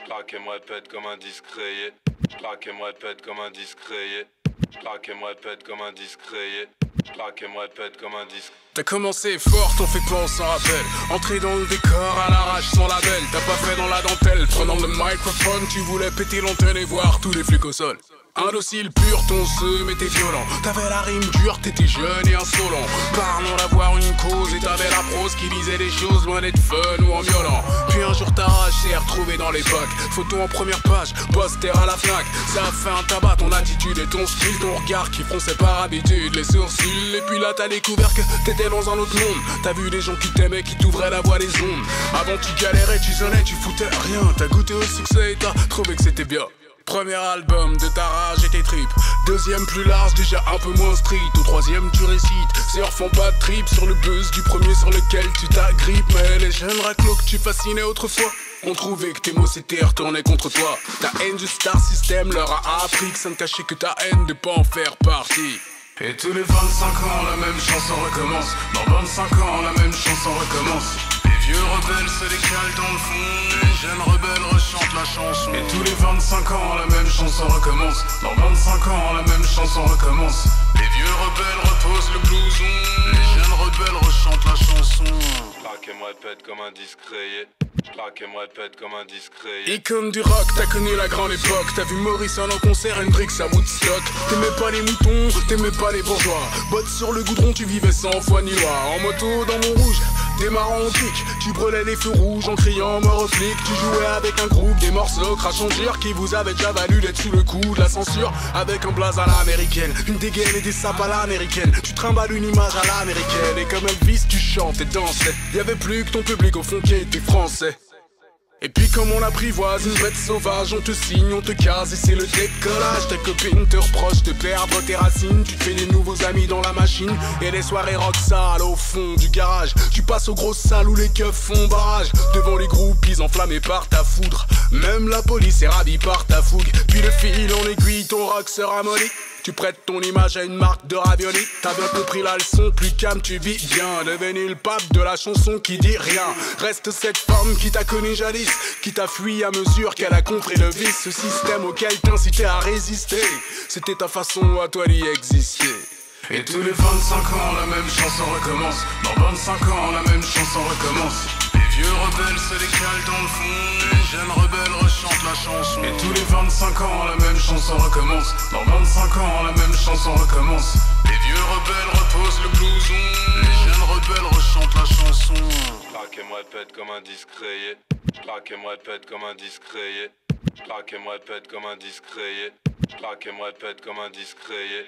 J'craque et me répète comme un discret. J'craque et me répète comme un discret. J'craque et me répète comme un discret. J'craque et me répète comme un disque. T'as commencé fort, t'en fais pas, on s'en rappelle. Entré dans le décor à l'arrache sans label. T'as pas fait dans la dentelle, prenant le microphone. Tu voulais péter l'antenne et voir tous les flics au sol. Indocile pur, ton seum était violent. T'avais la rime dure, t'étais jeune et insolent. Parlons d'avoir une cause et t'avais la prose qui disait des choses loin d'être fun ou en violent. Puis un jour ta rage s'est retrouvée dans les packs. Photo en première page, poster à la Fnac. Ça a fait un tabac, ton attitude et ton style. Ton regard qui fronçait par habitude les sourcils. Et puis là t'as découvert que t'étais dans un autre monde. T'as vu des gens qui t'aimaient, qui t'ouvraient la voie des ondes. Avant tu galérais, tu sonnais, tu foutais rien. T'as goûté au succès et t'as trouvé que c'était bien. Premier album de ta rage et tes tripes. Deuxième plus large, déjà un peu moins street. Au troisième tu récites, ces font pas de trip sur le buzz du premier sur lequel tu t'agrippes. Mais les jeunes raclos que tu fascinais autrefois ont trouvé que tes mots s'étaient retournés contre toi. Ta haine du star system leur a appris que ça ne cachait que ta haine de pas en faire partie. Et tous les 25 ans la même chanson recommence. Dans 25 ans la même chanson recommence. Les vieux rebelles se décalent dans le fond. Les jeunes rebelles rechantent la chanson. Et tous les 25 ans la même chanson recommence. Dans 25 ans la même chanson recommence. Les vieux rebelles reposent le blouson. Les jeunes rebelles rechantent la chanson. J'craque et me répète comme un discret. J'craque et me répète comme un discret. Icône du rock, t'as connu la grande époque. T'as vu Morrison en concert, Hendrix à Woodstock. T'aimais pas les moutons, t'aimais pas les bourgeois. Bottes sur le goudron, tu vivais sans foi ni loi. En moto dans mon rouge, démarrant au kick. Tu brûlais les feux rouges en criant mort aux flics. Tu jouais avec un groupe, des morceaux crachant gire qui vous avaient déjà valu d'être sous le coup de la censure. Avec un blaze à l'américaine, une dégaine et des sapes à l'américaine. Tu trimbales une image à l'américaine. Et comme Elvis, tu chantes et dansais. Y'avait plus que ton public au fond qui était français. Et puis comme on apprivoise une bête sauvage, on te signe, on te case et c'est le décollage. Ta copine te reproche de perdre tes racines. Tu te fais des nouveaux amis dans la machine. Et les soirées rock sales au fond du garage. Tu passes aux grosses salles où les keufs font barrage. Devant les groupies enflammés par ta foudre. Même la police est ravie par ta fougue. Puis le fil en aiguille, ton rock se ramollit. Tu prêtes ton image à une marque de ravioli. T'as bien compris la leçon, plus calme tu vis bien. Devenu le pape de la chanson qui dit rien. Reste cette femme qui t'a connu jadis, qui t'a fui à mesure qu'elle a compris le vice. Ce système auquel t'incitait à résister, c'était ta façon à toi d'y exister. Et tous les 25 ans la même chanson recommence. Dans 25 ans la même chanson recommence. Les vieux rebelles se décalent dans le fond. Les jeunes rebelles rechantent la chanson. Et tous les 25 ans la même chanson recommence. Dans 25 ans la même chanson recommence. Les vieux rebelles reposent le blouson. Les jeunes rebelles rechantent la chanson. J'craque et me répète comme un discret. J'craque et me répète comme un discret. J'craque et me répète comme un discret. J'craque et me répète comme un discret.